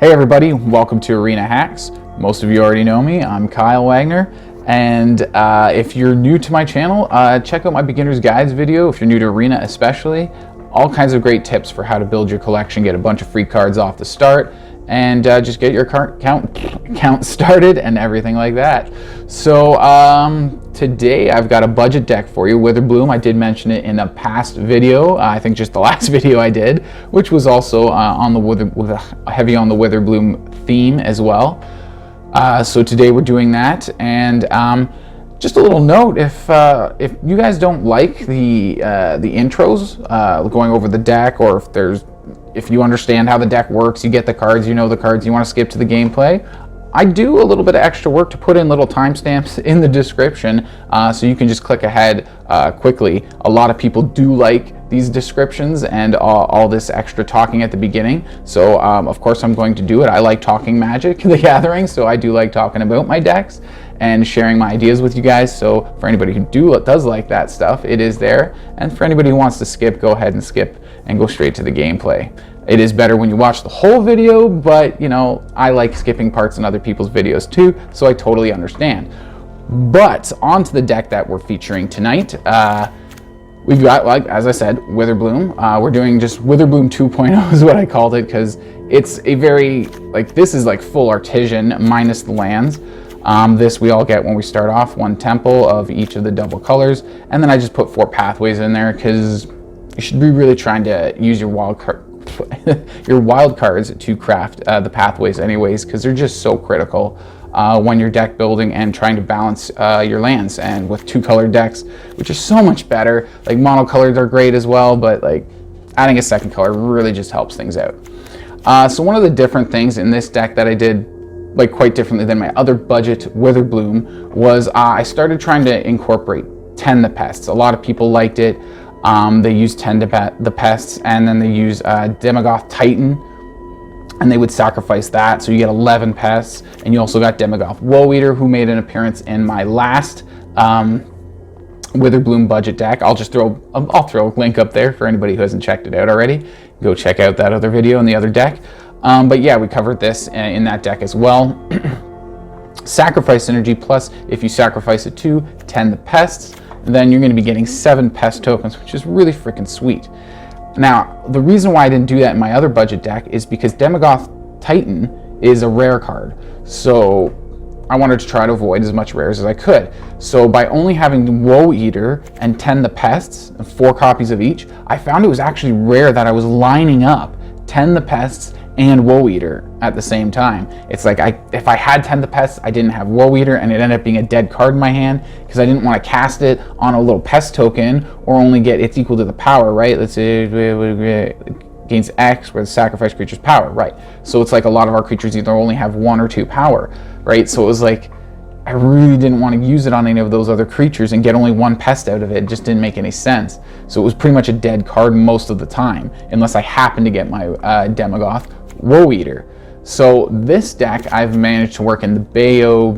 Hey everybody, welcome to Arena Hacks. Most of you already know me, I'm Kyle Wagner, and if you're new to my channel, check out my Beginner's Guides video, if you're new to Arena especially. All kinds of great tips for how to build your collection, get a bunch of free cards off the start, and just get your count started and everything like that. So today I've got a budget deck for you, Witherbloom. I did mention it in a past video, I think just the last video I did, which was also on the heavy on the Witherbloom theme as well. So today we're doing that, and just a little note: if you guys don't like the intros, going over the deck, or if you understand how the deck works, you get the cards, you know the cards, you want to skip to the gameplay, I do a little bit of extra work to put in little timestamps in the description, so you can just click ahead quickly. A lot of people do like these descriptions and all this extra talking at the beginning, so of course I'm going to do it. I like talking Magic the Gathering, so I do like talking about my decks and sharing my ideas with you guys. So for anybody who does like that stuff, it is there. And for anybody who wants to skip, go ahead and skip and go straight to the gameplay. It is better when you watch the whole video, but you know, I like skipping parts in other people's videos too, so I totally understand. But on to the deck that we're featuring tonight. We've got, like as I said, Witherbloom. We're doing just Witherbloom 2.0 is what I called it, because it's a very, this is like full artisan minus the lands. This we all get when we start off, one temple of each of the double colors, and then I just put 4 pathways in there because you should be really trying to use your wild cards to craft the pathways anyways, because they're just so critical when you're deck building and trying to balance your lands. And with 2-color decks, which are so much better, like monocolored are great as well, but like adding a second color really just helps things out. So one of the different things in this deck that I did quite differently than my other budget Witherbloom was I started trying to incorporate Tend the Pests. A lot of people liked it. They use Tend the Pests, and then they use Daemogoth Titan, and they would sacrifice that, so you get 11 pests. And you also got Daemogoth Woe-Eater, who made an appearance in my last Witherbloom budget deck. I'll throw a link up there for anybody who hasn't checked it out already. Go check out that other video and the other deck. But yeah, we covered this in that deck as well. Sacrifice synergy, plus if you sacrifice it to Tend the Pests, then you're going to be getting 7 pest tokens, which is really freaking sweet. Now, the reason why I didn't do that in my other budget deck is because Daemogoth Titan is a rare card. So I wanted to try to avoid as much rares as I could. So by only having Woe-Eater and Tend the Pests, 4 copies of each, I found it was actually rare that I was lining up Tend the Pests and Woe-Eater at the same time. It's like if I had Tend the Pests, I didn't have Woe-Eater, and it ended up being a dead card in my hand because I didn't want to cast it on a little pest token or only get it's equal to the power, right? Let's say gains X with sacrifice creature's power, right? So it's like a lot of our creatures either only have 1 or 2 power, right? So it was like I really didn't want to use it on any of those other creatures and get only 1 pest out of it. It just didn't make any sense. So it was pretty much a dead card most of the time, unless I happened to get my Daemogoth Woe-Eater. So this deck I've managed to work in the Bayou,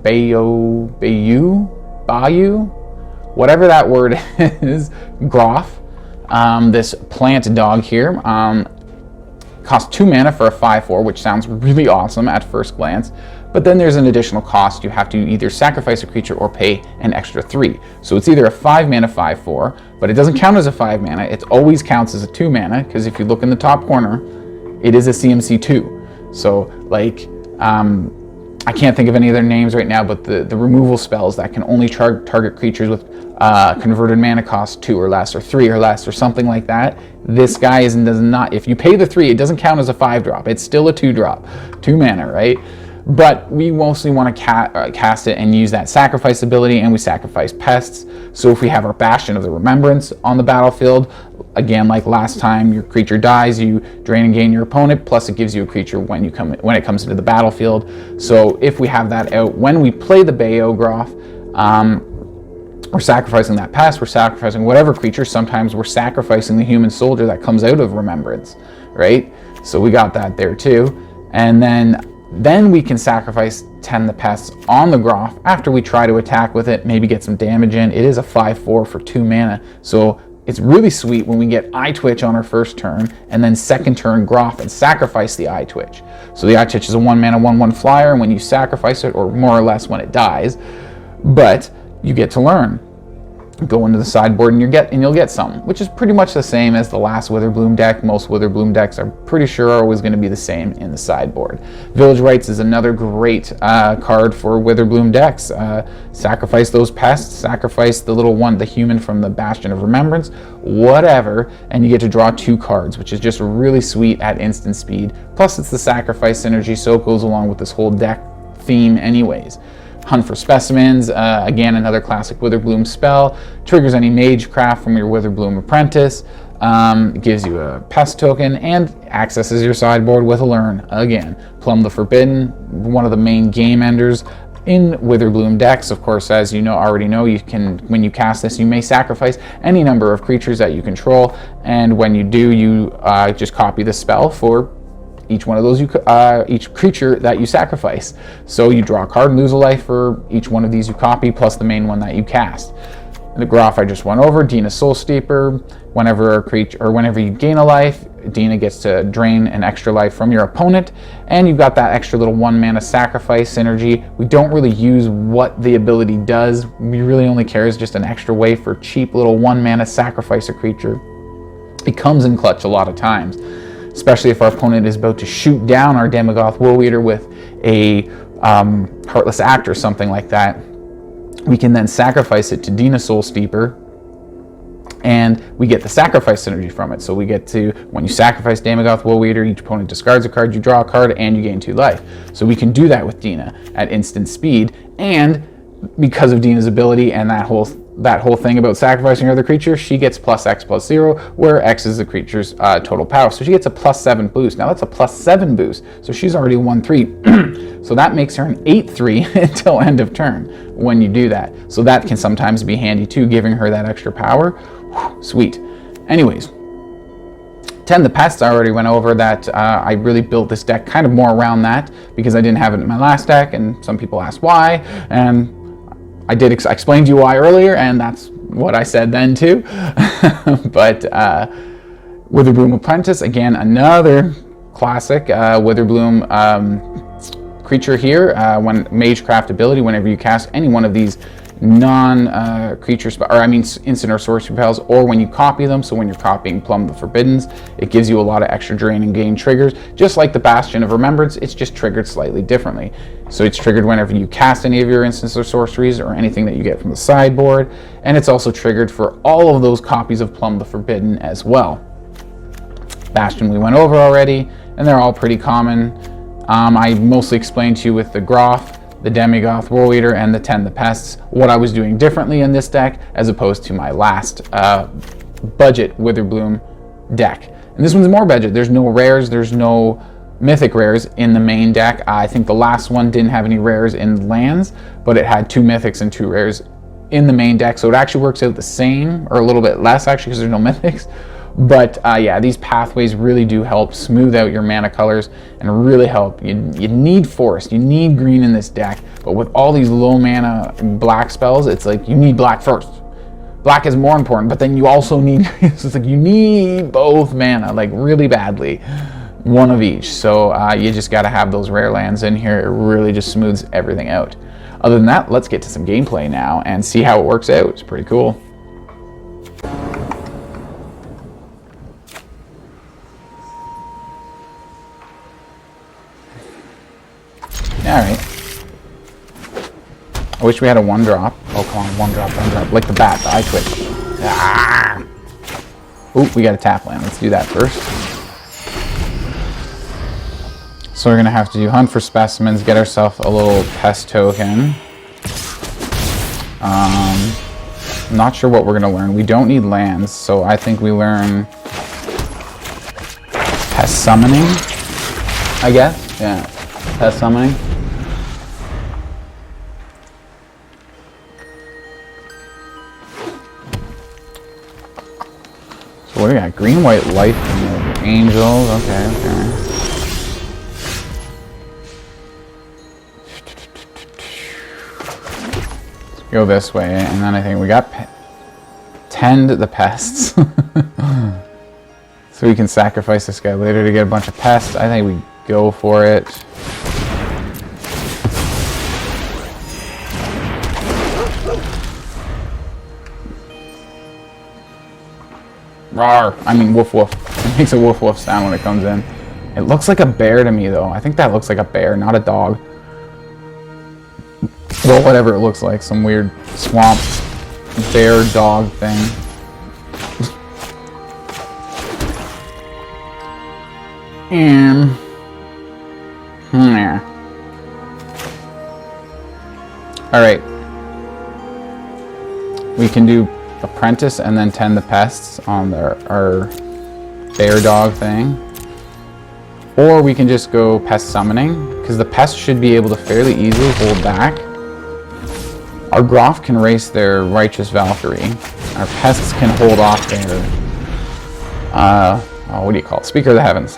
whatever that word is, Groff. This plant dog here costs 2 mana for a 5/4, which sounds really awesome at first glance, but then there's an additional cost. You have to either sacrifice a creature or pay an extra 3. So it's either a 5 mana 5/4, but it doesn't count as a 5 mana. It always counts as a 2 mana, because if you look in the top corner, it is a CMC 2. So I can't think of any other names right now, but the removal spells that can only target creatures with converted mana cost 2 or less, or 3 or less, or something like that. This guy does not, if you pay the 3, it doesn't count as a 5-drop. It's still a 2-drop, 2 mana, right? But we mostly want to cast it and use that sacrifice ability, and we sacrifice pests. So if we have our Bastion of the Remembrance on the battlefield, again, like last time, your creature dies, you drain and gain your opponent, plus it gives you a creature when it comes into the battlefield. So if we have that out when we play the Bayou Groff, we're sacrificing that pest, we're sacrificing whatever creature. Sometimes we're sacrificing the human soldier that comes out of Remembrance, right? So we got that there too. And then we can sacrifice Tend the Pests on the Groff after we try to attack with it, maybe get some damage in. It is a 5/4 for 2 mana, so it's really sweet when we get Eyetwitch on our first turn, and then second turn Groff and sacrifice the Eyetwitch. So the Eyetwitch is a 1-mana 1/1 flyer, and when you sacrifice it, or more or less when it dies, but you get to learn. Go into the sideboard and you'll get some, which is pretty much the same as the last Witherbloom deck. Most Witherbloom decks, I'm pretty sure, are always going to be the same in the sideboard. Village Rites is another great card for Witherbloom decks. Sacrifice those pests, sacrifice the little one, the human from the Bastion of Remembrance, whatever, and you get to draw 2 cards, which is just really sweet at instant speed. Plus, it's the sacrifice synergy, so it goes along with this whole deck theme anyways. Hunt for Specimens, again another classic Witherbloom spell, triggers any Magecraft from your Witherbloom Apprentice, gives you a pest token, and accesses your sideboard with a learn. Again, Plumb the Forbidden, one of the main game enders in Witherbloom decks. Of course, as you already know, you can, when you cast this, you may sacrifice any number of creatures that you control, and when you do, you just copy the spell for each one of those, each creature that you sacrifice. So you draw a card and lose a life for each one of these you copy, plus the main one that you cast. The Groff I just went over, Dina Soul Steeper. Whenever a creature, or whenever you gain a life, Dina gets to drain an extra life from your opponent, and you've got that extra little 1-mana sacrifice synergy. We don't really use what the ability does. We really only care as just an extra way for cheap little 1-mana sacrifice a creature. It comes in clutch a lot of times, especially if our opponent is about to shoot down our Daemogoth Woe-Eater with a Heartless Act or something like that. We can then sacrifice it to Dina Soul Steeper, and we get the sacrifice synergy from it. So we get to, when you sacrifice Daemogoth Woe-Eater, each opponent discards a card, you draw a card, and you gain 2 life. So we can do that with Dina at instant speed, and because of Dina's ability and that whole thing about sacrificing her other creature, she gets +X+0, where X is the creature's total power. So she gets a +7 boost. Now that's a +7 boost, so she's already 1/3. So that makes her an 8/3 until end of turn when you do that. So that can sometimes be handy too, giving her that extra power. Whew, sweet. Anyways, Tend the Pests, I already went over that. I really built this deck kind of more around that because I didn't have it in my last deck, and some people asked why, and I did explain to you why earlier, and that's what I said then too. But Witherbloom Apprentice, again, another classic Witherbloom creature here. When Magecraft ability, whenever you cast any one of these non-creature instant or sorcery spells, or when you copy them, so when you're copying Plumb the Forbiddens, it gives you a lot of extra drain and gain triggers. Just like the Bastion of Remembrance, it's just triggered slightly differently. So it's triggered whenever you cast any of your instants or sorceries, or anything that you get from the sideboard, and it's also triggered for all of those copies of Plumb the Forbidden as well. Bastion we went over already, and they're all pretty common. I mostly explained to you with the Groff, the Daemogoth Woe-Eater, and the Tend the Pests, what I was doing differently in this deck as opposed to my last budget Witherbloom deck. And this one's more budget. There's no rares, there's no mythic rares in the main deck. I think the last one didn't have any rares in lands, but it had 2 mythics and 2 rares in the main deck, so it actually works out the same, or a little bit less actually, because there's no mythics. But yeah, these pathways really do help smooth out your mana colors and really help. You need forest, you need green in this deck, but with all these low mana black spells, it's like you need black first. Black is more important, but then you also need, it's like you need both mana, like really badly, one of each. So you just gotta have those rare lands in here. It really just smooths everything out. Other than that, let's get to some gameplay now and see how it works out. It's pretty cool. Alright. I wish we had a 1-drop. Oh, come on, 1-drop. Like the bat, the Eyetwitch. Ah! Ooh, we got a tap land. Let's do that first. So we're going to have to do Hunt for Specimens, get ourselves a little pest token. Not sure what we're going to learn. We don't need lands, so I think we learn Pest Summoning, I guess. Yeah, Pest Summoning. So what do we got? Green, white, life, and angels. Okay. Let's go this way, and then I think we got Tend the Pests. So we can sacrifice this guy later to get a bunch of pests. I think we go for it. Rawr. I mean, woof woof. It makes a woof woof sound when it comes in. It looks like a bear to me, though. I think that looks like a bear, not a dog. Well, whatever it looks like. Some weird swamp bear dog thing. Yeah. Alright. We can do Apprentice and then Tend the Pests on our bear dog thing. Or we can just go Pest Summoning, because the Pest should be able to fairly easily hold back. Our Groff can race their Righteous Valkyrie. Our Pests can hold off their, what do you call it? Speaker of the Heavens.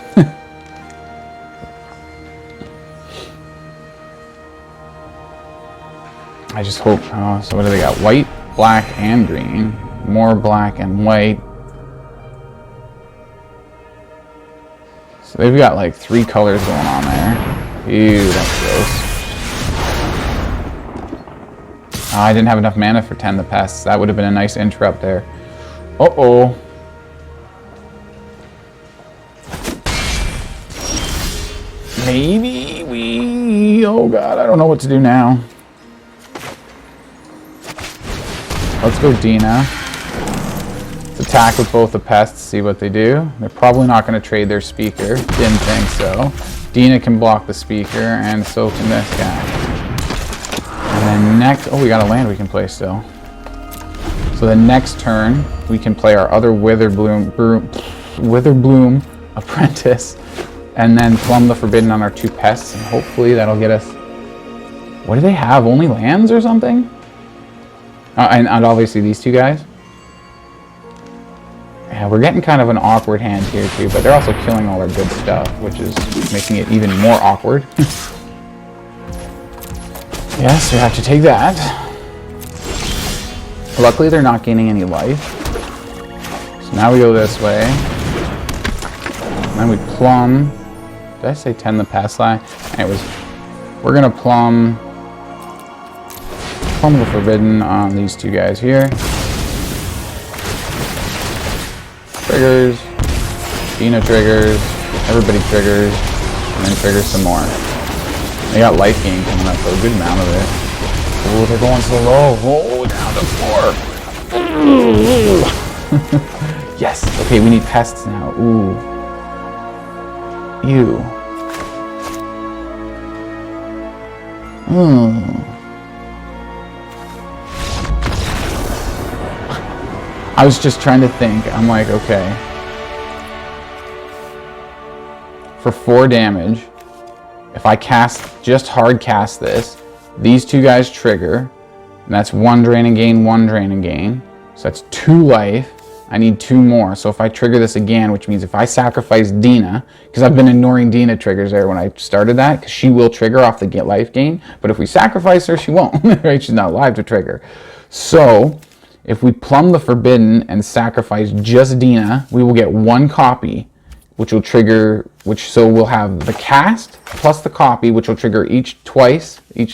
I just hope, so what do they got? White, black, and green. More black and white. So they've got like 3 colors going on there. Ew, that's gross. I didn't have enough mana for Tend the Pests. That would have been a nice interrupt there. Uh-oh. Maybe we... Oh god, I don't know what to do now. Let's go Dina. Let's attack with both the pests, see what they do. They're probably not going to trade their speaker. Didn't think so. Dina can block the speaker, and so can this guy. And then next... Oh, we got a land we can play still. So the next turn, we can play our other Witherbloom Apprentice, and then Plumb the Forbidden on our 2 pests, and hopefully that'll get us... What do they have? Only lands or something? And obviously these 2 guys. Yeah, we're getting kind of an awkward hand here too, but they're also killing all our good stuff, which is making it even more awkward. Yes, we have to take that. Luckily they're not gaining any life. So now we go this way. And then we plumb. Did I say Tend the Pest line? Anyways, we're gonna plumb the Forbidden on these 2 guys here. Triggers. Dina triggers. Everybody triggers. And then triggers some more. They got life gain coming up, so a good amount of it. Oh, they're going so low. Oh, down to 4. Yes. Okay, we need pests now. Ooh. Ew. I was just trying to think. I'm like, okay. For 4 damage, if I just hard cast this, these 2 guys trigger, and that's 1 drain and gain, 1 drain and gain. So that's 2 life. I need 2 more. So if I trigger this again, which means if I sacrifice Dina, because I've been ignoring Dina triggers there when I started that, because she will trigger off the life gain, but if we sacrifice her, she won't, right? She's not alive to trigger. So if we plumb the Forbidden and sacrifice just Dina, we will get 1 copy, which will trigger, so we'll have the cast plus the copy, which will trigger each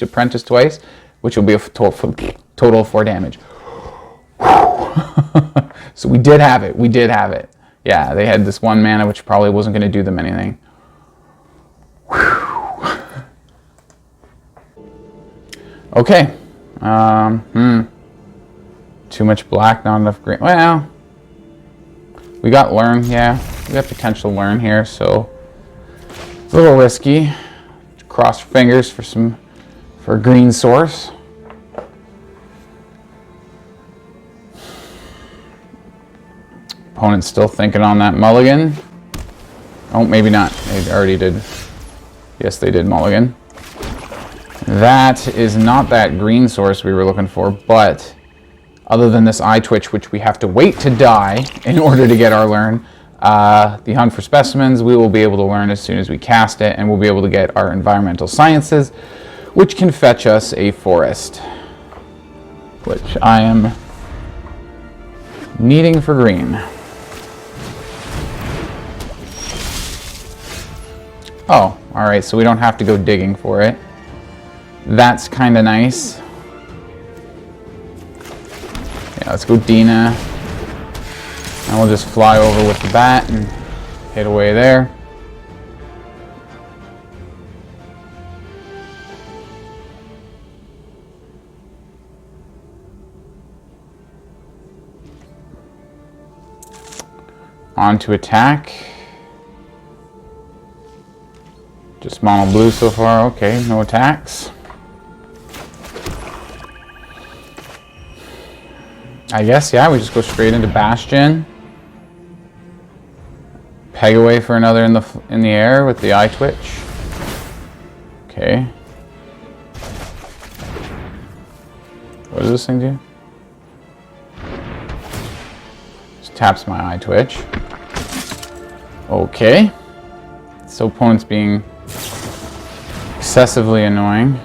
apprentice twice, which will be a total of 4 damage. So we did have it. Yeah, they had this 1 mana, which probably wasn't going to do them anything. Okay. Too much black, not enough green. Well, we got learn, yeah. We got potential learn here, so it's a little risky. Cross fingers for a green source. Opponent's still thinking on that mulligan. Oh, maybe not. They already did. Yes, they did mulligan. That is not that green source we were looking for, but other than this Eyetwitch, which we have to wait to die in order to get our learn, the hunt for specimens, we will be able to learn as soon as we cast it, and we'll be able to get our environmental sciences, which can fetch us a forest, which I am Needing for green. Oh, alright, so we don't have to go digging for it. That's kind of nice. Yeah, let's go Dina. And we'll just fly over with the bat and hit away there. On to attack. Just mono blue so far. Okay, no attacks. I guess, yeah, we just go straight into Bastion. Peg away for another in the air with the Eyetwitch. Okay. What does this thing do? Just taps my Eyetwitch. Okay. So opponent's being excessively annoying.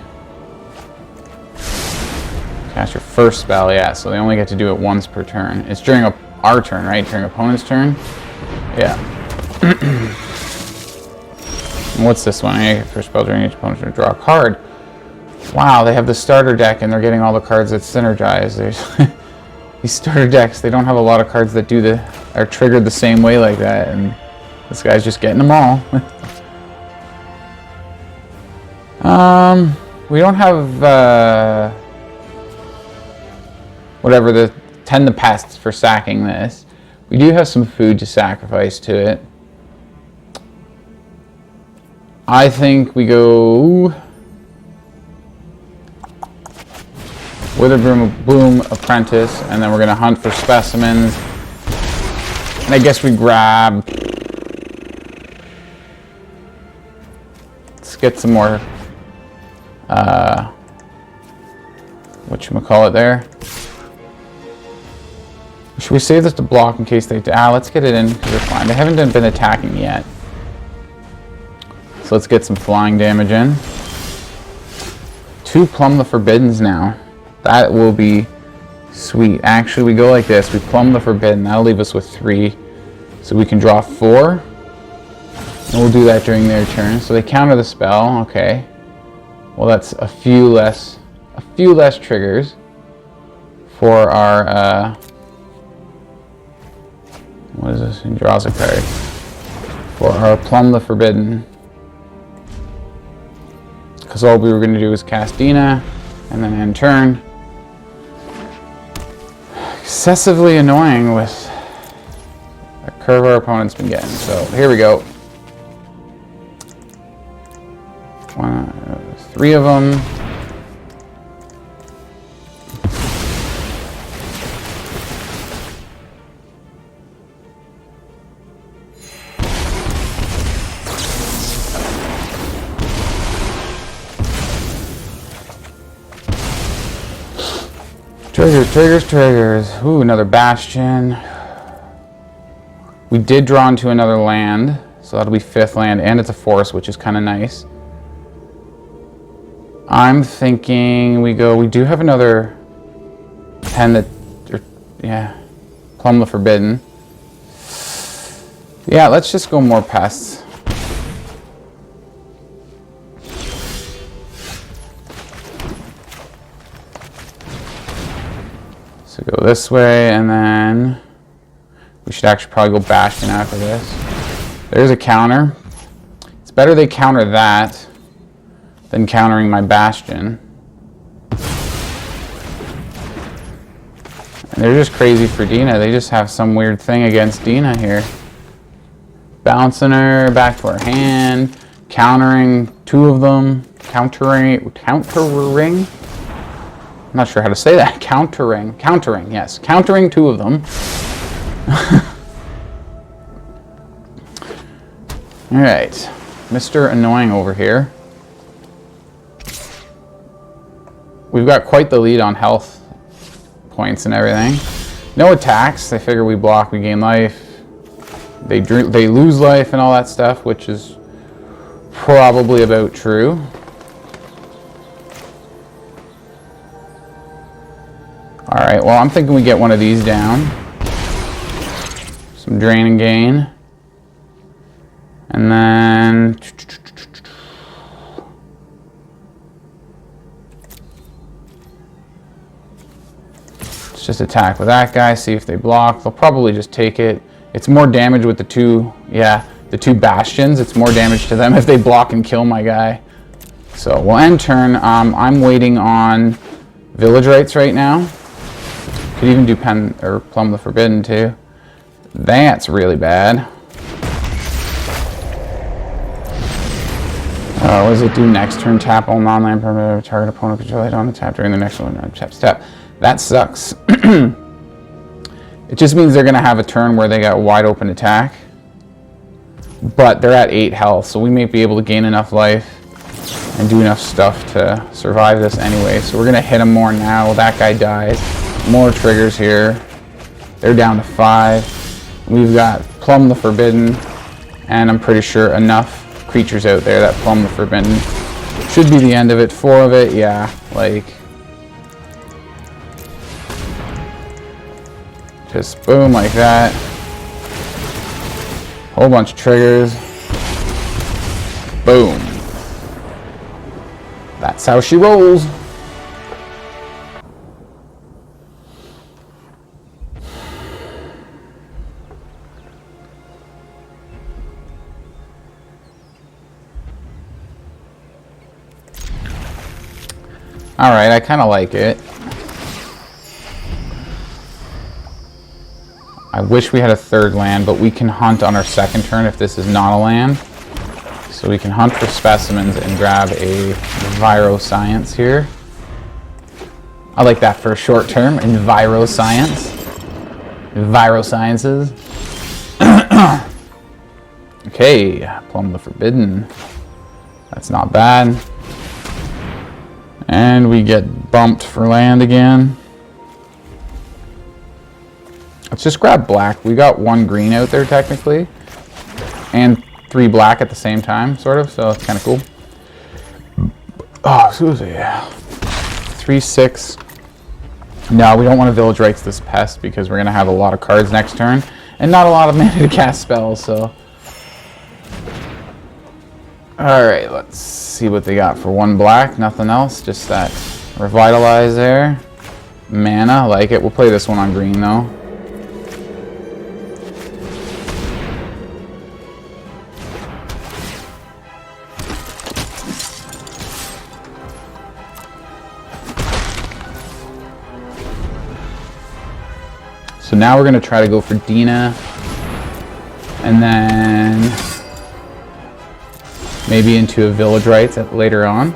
Cast your first spell, yeah, so they only get to do it once per turn. It's during our turn, right? During opponent's turn? Yeah. What's this one? I get first spell during each opponent's turn. Draw a card. Wow, they have the starter deck and they're getting all the cards that synergize. There's these starter decks, they don't have a lot of cards that are triggered the same way like that, and this guy's just getting them all. We don't have whatever the Tend the Pests for sacking this. We do have some food to sacrifice to it. I think we go Witherbloom Apprentice, and then we're going to hunt for Specimens. And I guess we grab... Let's get some more... whatchamacallit there. Should we save this to block in case they... let's get it in because they're fine. They haven't been attacking yet. So let's get some flying damage in. 2 Plumb the Forbiddens now. That will be sweet. Actually, we go like this. We Plumb the Forbidden. That'll leave us with 3. So we can draw 4. And we'll do that during their turn. So they counter the spell. Okay. Well, that's a few less triggers for our, what is this? He draws a card. For our Plumb the Forbidden. Because all we were going to do was cast Dina, and then end turn. Excessively annoying with the curve our opponent's been getting. So here we go. 3 of them. Triggers. Ooh, another Bastion. We did draw into another land, so that'll be 5th land, and it's a forest, which is kind of nice. I'm thinking we do have another Plumb the Forbidden. Yeah, let's just go more pests. So go this way, and then we should actually probably go Bastion after this. There's a counter. It's better they counter that than countering my Bastion. And they're just crazy for Dina. They just have some weird thing against Dina here. Bouncing her back to her hand, countering 2 of them, countering. I'm not sure how to say that. Countering, yes. Countering 2 of them. Alright. Mr. Annoying over here. We've got quite the lead on health points and everything. No attacks. They figure we block, we gain life. They lose life and all that stuff, which is probably about true. Alright, well, I'm thinking we get one of these down. Some drain and gain. And then... let's just attack with that guy, see if they block. They'll probably just take it. It's more damage with the two, the two bastions. It's more damage to them if they block and kill my guy. So we'll end turn. I'm waiting on Village Rites right now. Could even do Plumb the Forbidden too. That's really bad. What does it do next turn? Tap all non-land permanent target opponent control on the tap during the next one. Tap. That sucks. It just means they're going to have a turn where they got wide open attack. But they're at 8 health, so we may be able to gain enough life and do enough stuff to survive this anyway. So we're going to hit them more now. That guy dies. More triggers here. They're down to 5. We've got Plumb the Forbidden, and I'm pretty sure enough creatures out there that Plumb the Forbidden should be the end of it. 4 of it, yeah, like... just boom, like that. Whole bunch of triggers. Boom. That's how she rolls. Alright, I kind of like it. I wish we had a third land, but we can hunt on our second turn if this is not a land. So we can hunt for specimens and grab a Enviroscience here. I like that for a short term, Enviroscience. Envirosciences. Okay, Plumb the Forbidden. That's not bad. And we get bumped for land again. Let's just grab black. We got 1 green out there technically. And 3 black at the same time, sort of, so it's kind of cool. Oh, excuse me. 3/6. No, we don't want to Village Rites this pest because we're going to have a lot of cards next turn. And not a lot of mana to cast spells, so... alright, let's see what they got for 1 black. Nothing else, just that Revitalize there. Mana, like it. We'll play this one on green, though. So now we're going to try to go for Dina, and then maybe into a Village Rites later on.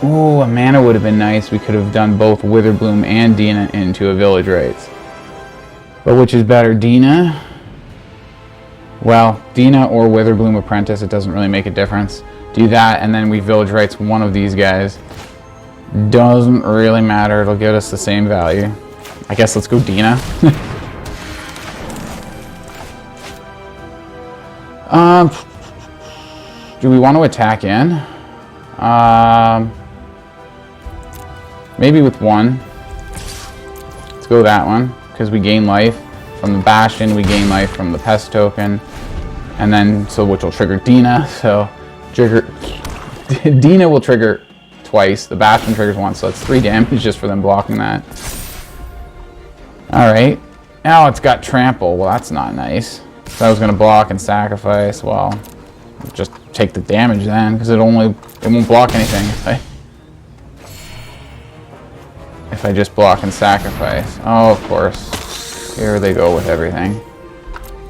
Ooh, a mana would have been nice. We could have done both Witherbloom and Dina into a Village Rites. But which is better, Dina? Well, Dina or Witherbloom Apprentice, it doesn't really make a difference. Do that, and then we Village Rites one of these guys. Doesn't really matter. It'll get us the same value. I guess let's go Dina. Do we want to attack in? Maybe with 1. Let's go that one, because we gain life from the Bastion, we gain life from the Pest token, and then, so which will trigger Dina, so Dina will trigger twice, the Bastion triggers once, so it's 3 damage just for them blocking that. Alright, now it's got Trample. Well, that's not nice. So I was going to block and sacrifice. Well, just take the damage then, because it won't block anything if I just block and sacrifice. Oh, of course. Here they go with everything.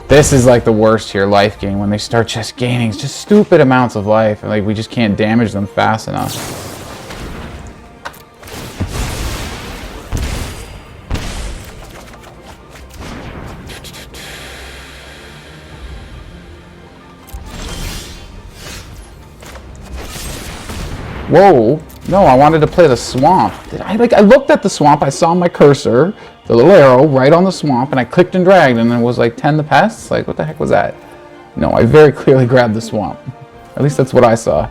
This is like the worst here, life gain, when they start just gaining just stupid amounts of life. Like, we just can't damage them fast enough. Whoa, no, I wanted to play the swamp. I looked at the swamp, I saw my cursor, the little arrow right on the swamp, and I clicked and dragged, and it was like Tend the Pests? Like, what the heck was that? No, I very clearly grabbed the swamp. At least that's what I saw.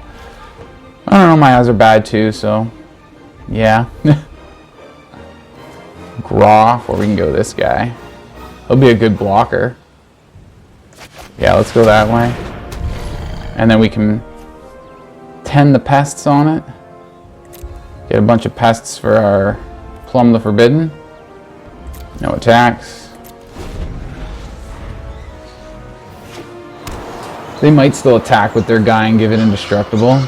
I don't know, my eyes are bad too, so yeah. Groff, or we can go this guy. He'll be a good blocker. Yeah, let's go that way. And then we can Tend the Pests on it. Get a bunch of pests for our Plumb the Forbidden. No attacks. They might still attack with their guy and give it indestructible.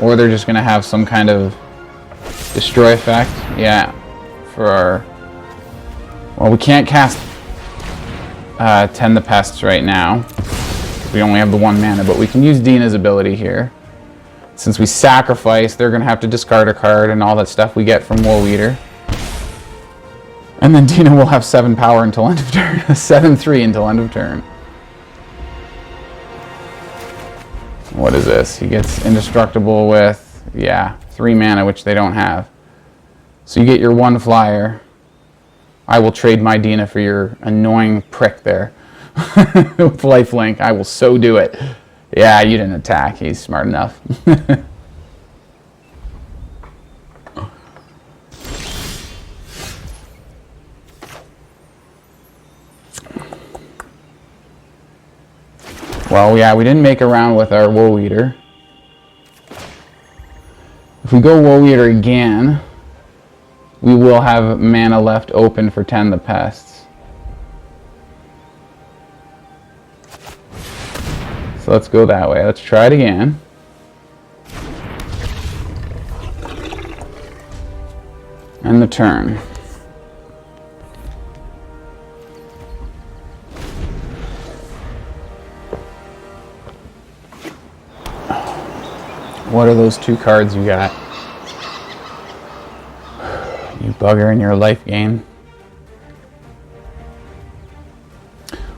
Or they're just going to have some kind of destroy effect. Yeah. For our... Well, we can't cast Tend the Pests right now. We only have the 1 mana, but we can use Dina's ability here. Since we sacrifice, they're going to have to discard a card and all that stuff we get from Woe-Eater. And then Dina will have 7 power until end of turn. 7/3 until end of turn. What is this? He gets indestructible with, yeah, 3 mana, which they don't have. So you get your 1 flyer. I will trade my Dina for your annoying prick there. With lifelink, I will so do it. Yeah, you didn't attack. He's smart enough. Well, yeah, we didn't make a round with our Woe-Eater. If we go Woe-Eater again, we will have mana left open for Tend the Pests. So let's go that way. Let's try it again. And the turn. What are those 2 cards you got? You bugger in your life gain.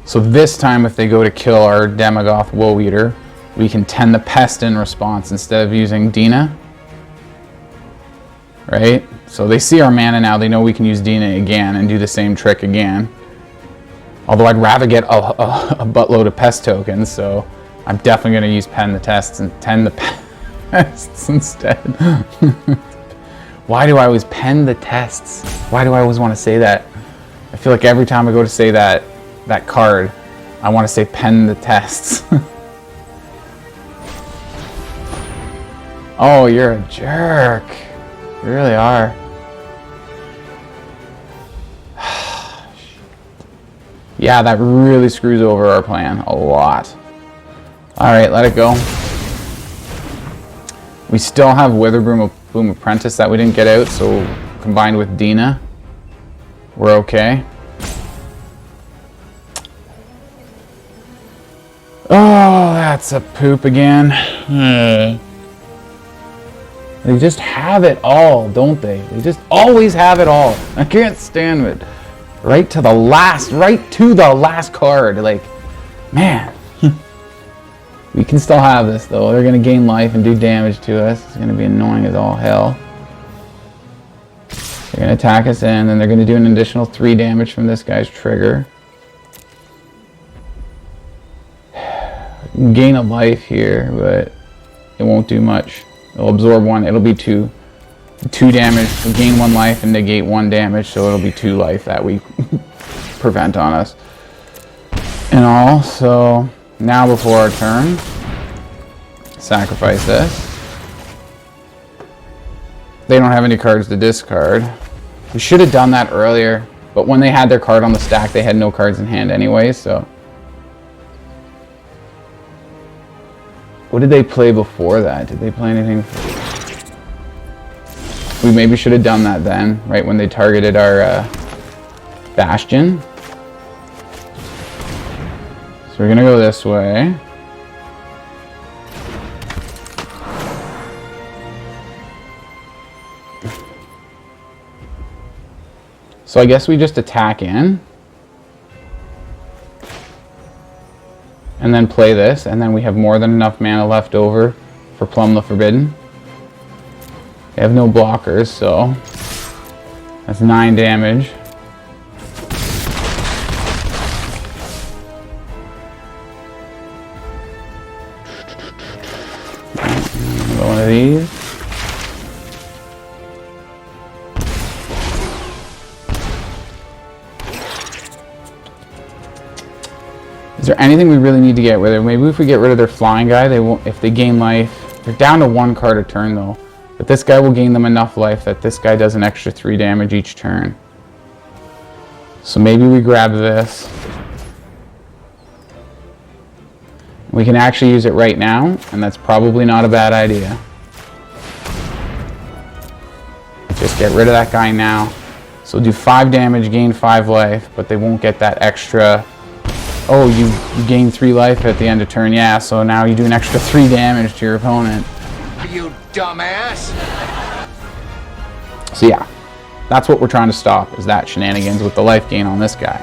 So this time if they go to kill our Daemogoth Woe-Eater, we can Tend the Pest in response instead of using Dina. Right? So they see our mana now, they know we can use Dina again and do the same trick again. Although I'd rather get a buttload of pest tokens, so I'm definitely going to use Tend the Pests instead. Why do I always pen the tests? Why do I always want to say that? I feel like every time I go to say that card, I want to say pen the tests. Oh, you're a jerk. You really are. Yeah, that really screws over our plan a lot. Alright, let it go. We still have Witherbloom Apprentice that we didn't get out, so combined with Dina, we're okay. Oh, that's a poop again. They just have it all, don't they? They just always have it all. I can't stand it. Right to the last card. Like, man. We can still have this, though. They're going to gain life and do damage to us. It's going to be annoying as all hell. They're going to attack us in, and they're going to do an additional 3 damage from this guy's trigger. Gain a life here, but it won't do much. It'll absorb 1. It'll be 2. 2 damage. We'll gain 1 life and negate 1 damage, so it'll be 2 life that we prevent on us. And all, so... Now before our turn, sacrifice this. They don't have any cards to discard. We should have done that earlier, but when they had their card on the stack, they had no cards in hand anyway, so. What did they play before that? Did they play anything? We maybe should have done that then, right when they targeted our Bastion. So we're gonna go this way. So I guess we just attack in. And then play this, and then we have more than enough mana left over for Plumb the Forbidden. They have no blockers, so that's 9 damage. One of these. there anything we really need to get rid of? Maybe if we get rid of their flying guy, they won't. If they gain life, they're down to 1 card a turn though. But this guy will gain them enough life that this guy does an extra 3 damage each turn. So maybe we grab this. We can actually use it right now, and that's probably not a bad idea. Just get rid of that guy now. So do 5 damage, gain 5 life, but they won't get that extra. Oh, you gain 3 life at the end of turn, yeah, so now you do an extra 3 damage to your opponent. You dumbass! So yeah, that's what we're trying to stop, is that shenanigans with the life gain on this guy.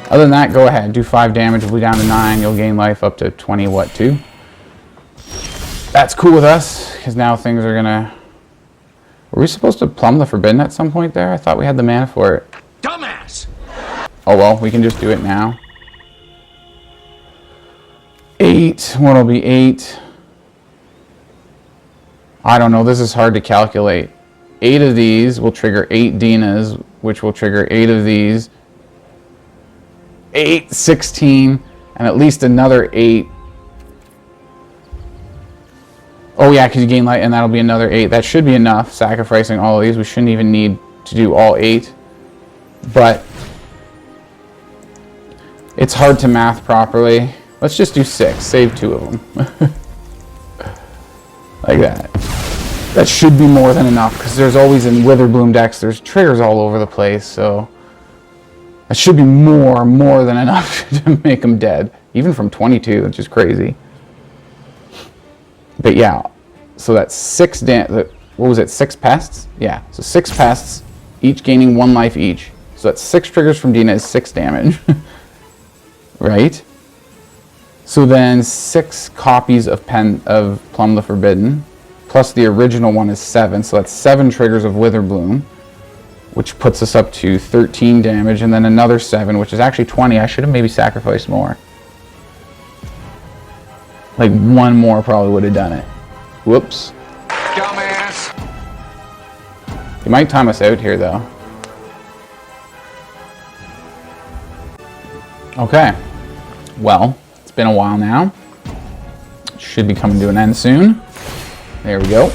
Other than that, go ahead, do 5 damage, we'll be down to 9, you'll gain life up to 20, what, 2? That's cool with us, because now things are gonna... Were we supposed to Plumb the Forbidden at some point there? I thought we had the mana for it. Dumbass! Oh well, we can just do it now. 8, what'll be 8? I don't know, this is hard to calculate. 8 of these will trigger 8 Dinas, which will trigger 8 of these. 8, 16, and at least another 8. Oh yeah, because you gain light, and that'll be another 8. That should be enough, sacrificing all of these. We shouldn't even need to do all 8. But it's hard to math properly. Let's just do 6, save 2 of them. Like that. That should be more than enough, because there's always in Witherbloom decks, there's triggers all over the place, so that should be more than enough to make them dead. Even from 22, which is crazy. But yeah, so that's 6 what was it, 6 pests? Yeah, so 6 pests, each gaining 1 life each. So that's 6 triggers from Dina is 6 damage. Right? So then 6 copies of Plumb the Forbidden, plus the original one is 7, so that's 7 triggers of Witherbloom, which puts us up to 13 damage, and then another 7, which is actually 20. I should have maybe sacrificed more. Like 1 more probably would have done it. Whoops. Dumbass! You might time us out here though. Okay. Well, it's been a while now. Should be coming to an end soon. There we go.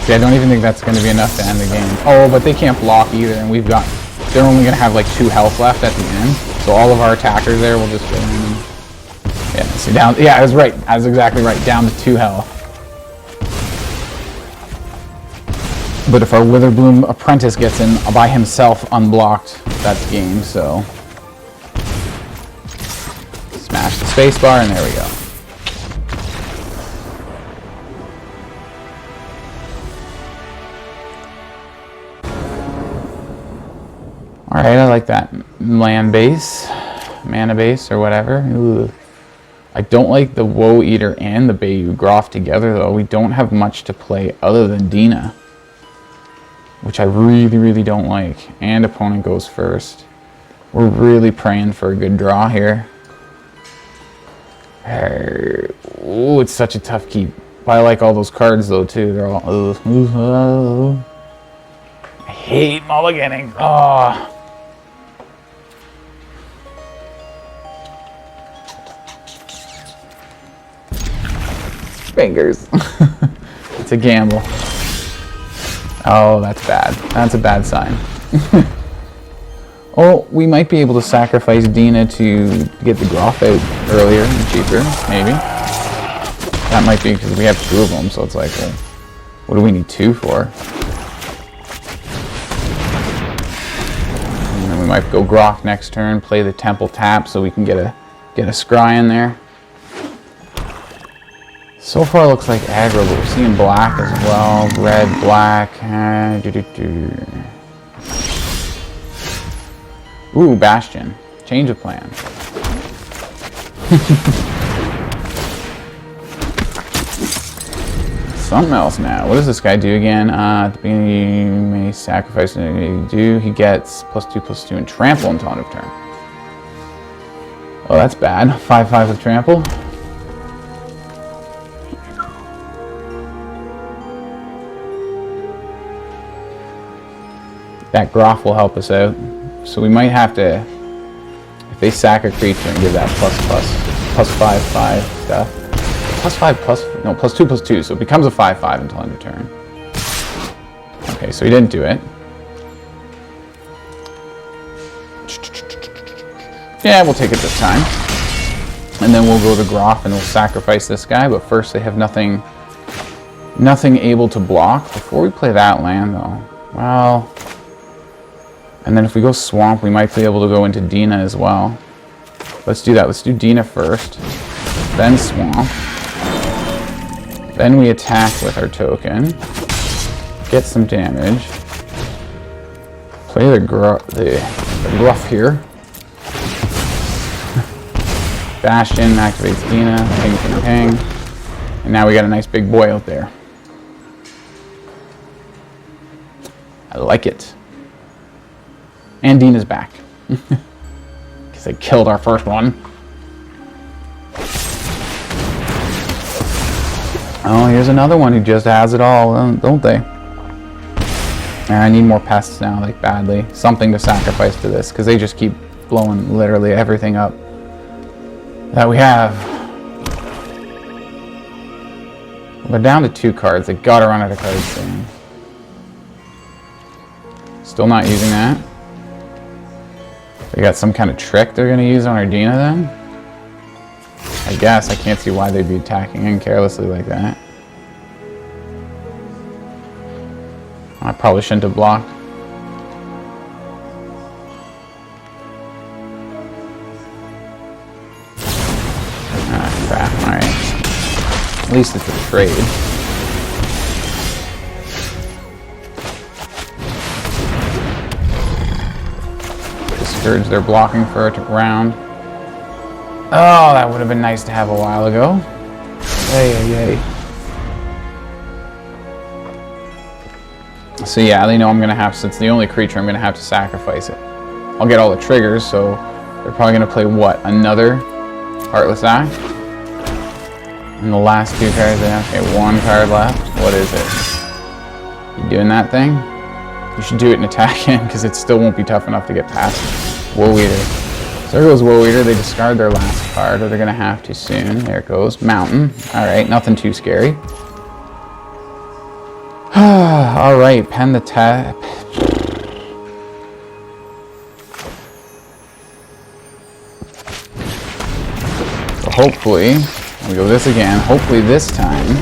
See, I don't even think that's going to be enough to end the game. Oh, but they can't block either, and we've got... They're only going to have like 2 health left at the end. So all of our attackers there will just go in and... Yeah, see down... Yeah, I was right. I was exactly right. Down to 2 health. But if our Witherbloom Apprentice gets in by himself unblocked, that's game, so... Smash the spacebar, and there we go. Alright, I like that land base, mana base, or whatever. Ugh. I don't like the Woe-Eater and the Bayou Groff together, though. We don't have much to play other than Dina, which I really don't like. And opponent goes first. We're really praying for a good draw here. Ooh, it's such a tough keep. But I like all those cards, though, too. They're all... I hate mulliganing. Oh. Fingers. It's a gamble. Oh, that's bad. That's a bad sign. Oh, we might be able to sacrifice Dina to get the Groff out earlier and cheaper, maybe. That might be because we have 2 of them, so it's like, well, what do we need 2 for? And then we might go Groff next turn, play the Temple tap so we can get a scry in there. So far, it looks like aggro, but we're seeing black as well. Red, black. Ooh, Bastion. Change of plan. Something else now. What does this guy do again? At the beginning, you may sacrifice anything you do. He gets +2/+2 and trample until end of turn. Oh, that's bad. 5/5 with trample. That Groff will help us out. So we might have to, if they sack a creature and give that +5/5 stuff. +2/+2, so it becomes a 5/5 until end of turn. Okay, so he didn't do it. Yeah, we'll take it this time. And then we'll go to Groff and we'll sacrifice this guy, but first they have nothing able to block. Before we play that land though, well, and then if we go Swamp, we might be able to go into Dina as well. Let's do that. Let's do Dina first, then Swamp. Then we attack with our token, get some damage, play the Gruff here. Bastion activates Dina, ping, ping, ping. And now we got a nice big boy out there. I like it. And Dina's back. Because they killed our first one. Oh, here's another one who just has it all, don't they? I need more pests now, like badly. Something to sacrifice to this, because they just keep blowing literally everything up that we have. They're down to 2 cards. They gotta run out of cards soon. Still not using that. They got some kind of trick they're gonna use on our Dina then? I guess. I can't see why they'd be attacking in carelessly like that. I probably shouldn't have blocked. Ah, crap. Alright. At least it's a trade. Discourage their blocking for a round. Oh, that would have been nice to have a while ago. Yay. So yeah, they know I'm gonna have, since the only creature, I'm gonna have to sacrifice it. I'll get all the triggers, so they're probably gonna play what? Another Heartless Act? And the last 2 cards they have. Okay, 1 card left. What is it? You doing that thing? You should do it in attack in, because it still won't be tough enough to get past Woe-Eater. So there goes Woe-Eater. They discard their last card, or they're gonna have to soon. There it goes. Mountain. Alright, nothing too scary. Alright, Pen the Tap. So hopefully, we go this again. Hopefully this time,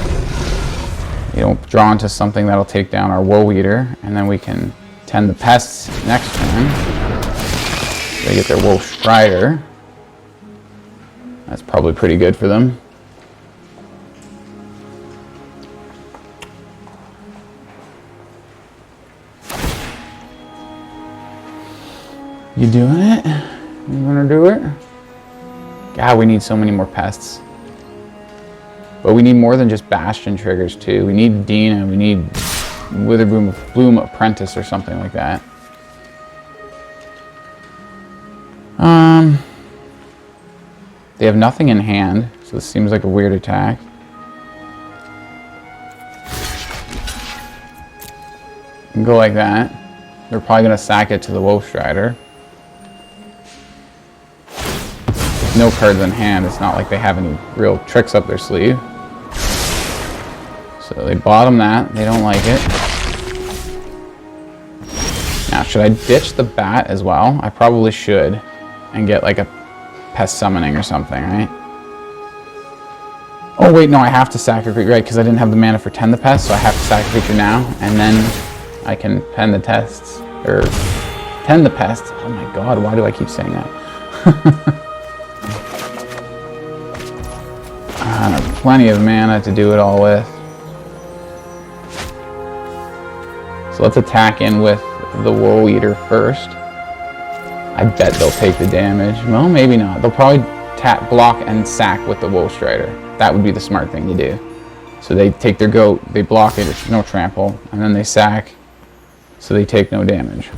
you don't draw into something that'll take down our Woe-Eater, and then we can Tend the Pests next turn. They get their Wolf Strider. That's probably pretty good for them. You doing it? You wanna do it? God, we need so many more pests. But we need more than just Bastion triggers too. We need Dina, we need Witherbloom Apprentice or something like that. They have nothing in hand, so this seems like a weird attack. You can go like that. They're probably gonna sack it to the Wolf Strider. With no cards in hand, it's not like they have any real tricks up their sleeve. So they bottom that, they don't like it. Now, should I ditch the bat as well? I probably should, and get like a pest summoning or something, right? Oh wait, no, I have to sacrifice, right, because I didn't have the mana for Tend the Pests, so I have to sacrifice you now, and then I can pen the tests, or Tend the Pests. Oh my god, why do I keep saying that? I have plenty of mana to do it all with. So let's attack in with the Woe-Eater first. I bet they'll take the damage. Well, maybe not. They'll probably block and sack with the Wolf Strider. That would be the smart thing to do. So they take their goat, they block it, it's no trample, and then they sack, so they take no damage.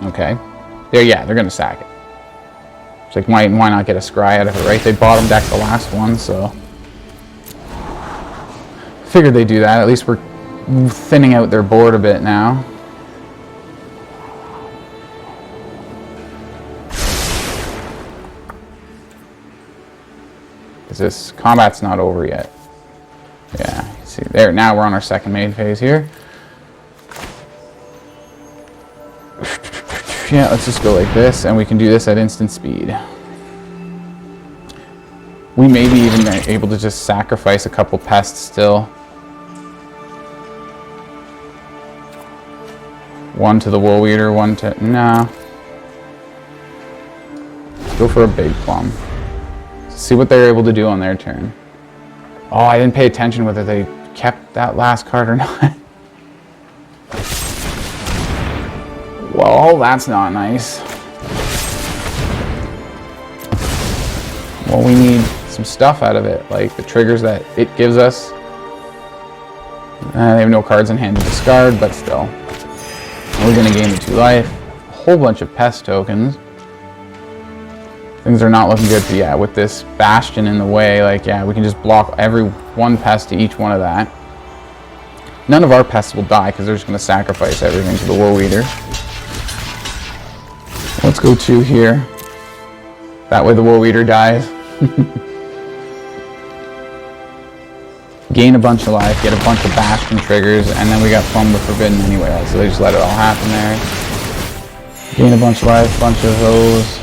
Okay. They're gonna sack it. It's like, why not get a scry out of it, right? They bottom decked the last one, so figured they'd do that. At least we're thinning out their board a bit now. Because this combat's not over yet. Yeah, see there, now we're on our second main phase here. Yeah, let's just go like this, and we can do this at instant speed. We may be even able to just sacrifice a couple pests still. One to the Woe-Eater, one to... No. Let's go for a big Plumb. See what they're able to do on their turn. Oh, I didn't pay attention whether they kept that last card or not. Well, that's not nice. Well, we need some stuff out of it, like the triggers that it gives us. They have no cards in hand to discard, but still. We're going to gain the 2 life. A whole bunch of pest tokens. Things are not looking good, but yeah, with this Bastion in the way, like, yeah, we can just block every one pest to each one of that. None of our pests will die because they're just going to sacrifice everything to the Woe-Eater. Let's go 2 here. That way the Woe-Eater dies. Gain a bunch of life, get a bunch of Bastion triggers, and then we got Plumb the Forbidden anyway, so they just let it all happen there. Gain a bunch of life, bunch of those.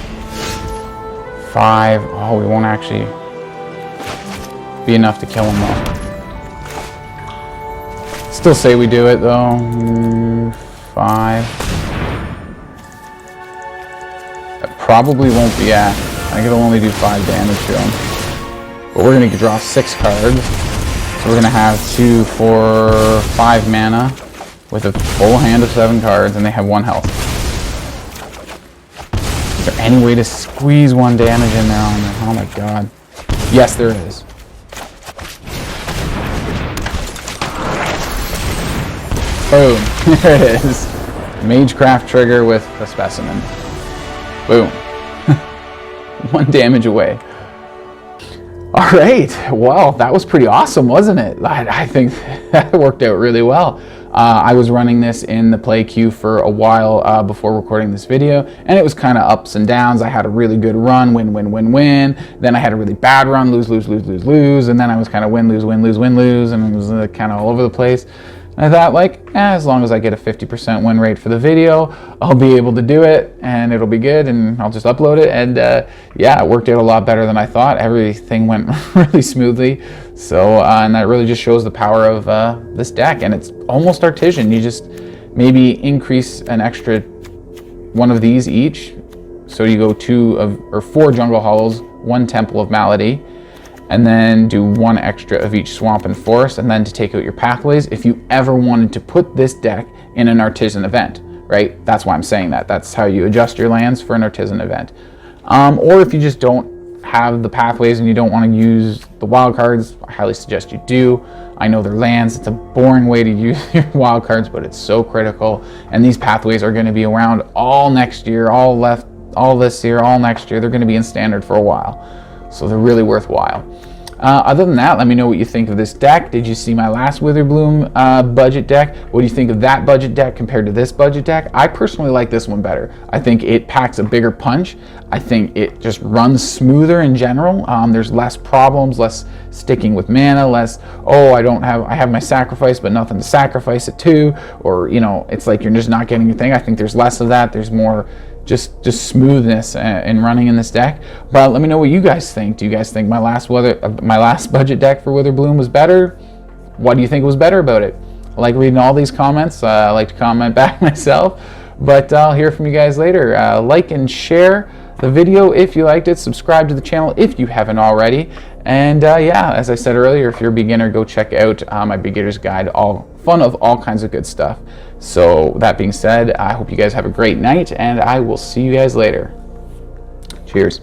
5. Oh, we won't actually be enough to kill him though. Still say we do it though. 5. That probably won't be at. I think it'll only do 5 damage to him. But we're going to draw 6 cards. So we're going to have 2, 4, 5 mana with a full hand of 7 cards, and they have 1 health. Is there any way to squeeze 1 damage in there on them? Oh my god. Yes, there is. Boom. There it is. Magecraft trigger with a Specimen. Boom. 1 damage away. Alright, well, that was pretty awesome, wasn't it? I think that worked out really well. I was running this in the play queue for a while before recording this video, and it was kind of ups and downs. I had a really good run, win, win, win, win. Then I had a really bad run, lose, lose, lose, lose, lose. And then I was kind of win, lose, win, lose, win, lose, and it was kind of all over the place. And I thought, like, as long as I get a 50% win rate for the video, I'll be able to do it, and it'll be good, and I'll just upload it. And yeah, it worked out a lot better than I thought. Everything went really smoothly. So, and that really just shows the power of this deck, and it's almost Artisan. You just maybe increase an extra 1 of these each. So you go 4 Jungle Hollows, 1 Temple of Malady, and then do 1 extra of each Swamp and Forest, and then to take out your pathways if you ever wanted to put this deck in an Artisan event, right? That's why I'm saying that. That's how you adjust your lands for an Artisan event. Or if you just don't have the pathways and you don't want to use the wild cards, I highly suggest you do. I know they're lands. It's a boring way to use your wild cards, but it's so critical. And these pathways are going to be around all next year, all this year, all next year. They're going to be in standard for a while. So they're really worthwhile. Other than that, let me know what you think of this deck. Did you see my last Witherbloom budget deck? What do you think of that budget deck compared to this budget deck? I personally like this one better. I think it packs a bigger punch. I think it just runs smoother in general. There's less problems, less sticking with mana, less, oh, I have my sacrifice but nothing to sacrifice it to, or, you know, it's like you're just not getting your thing. I think there's less of that. There's more just smoothness in running in this deck. But let me know what you guys think. Do you guys think my last budget deck for Witherbloom was better? What do you think was better about it? I like reading all these comments. I like to comment back myself, but I'll hear from you guys later. Like and share the video if you liked it. Subscribe to the channel if you haven't already. And yeah, as I said earlier, if you're a beginner, go check out my beginner's guide, fun of all kinds of good stuff. So that being said, I hope you guys have a great night, and I will see you guys later. Cheers.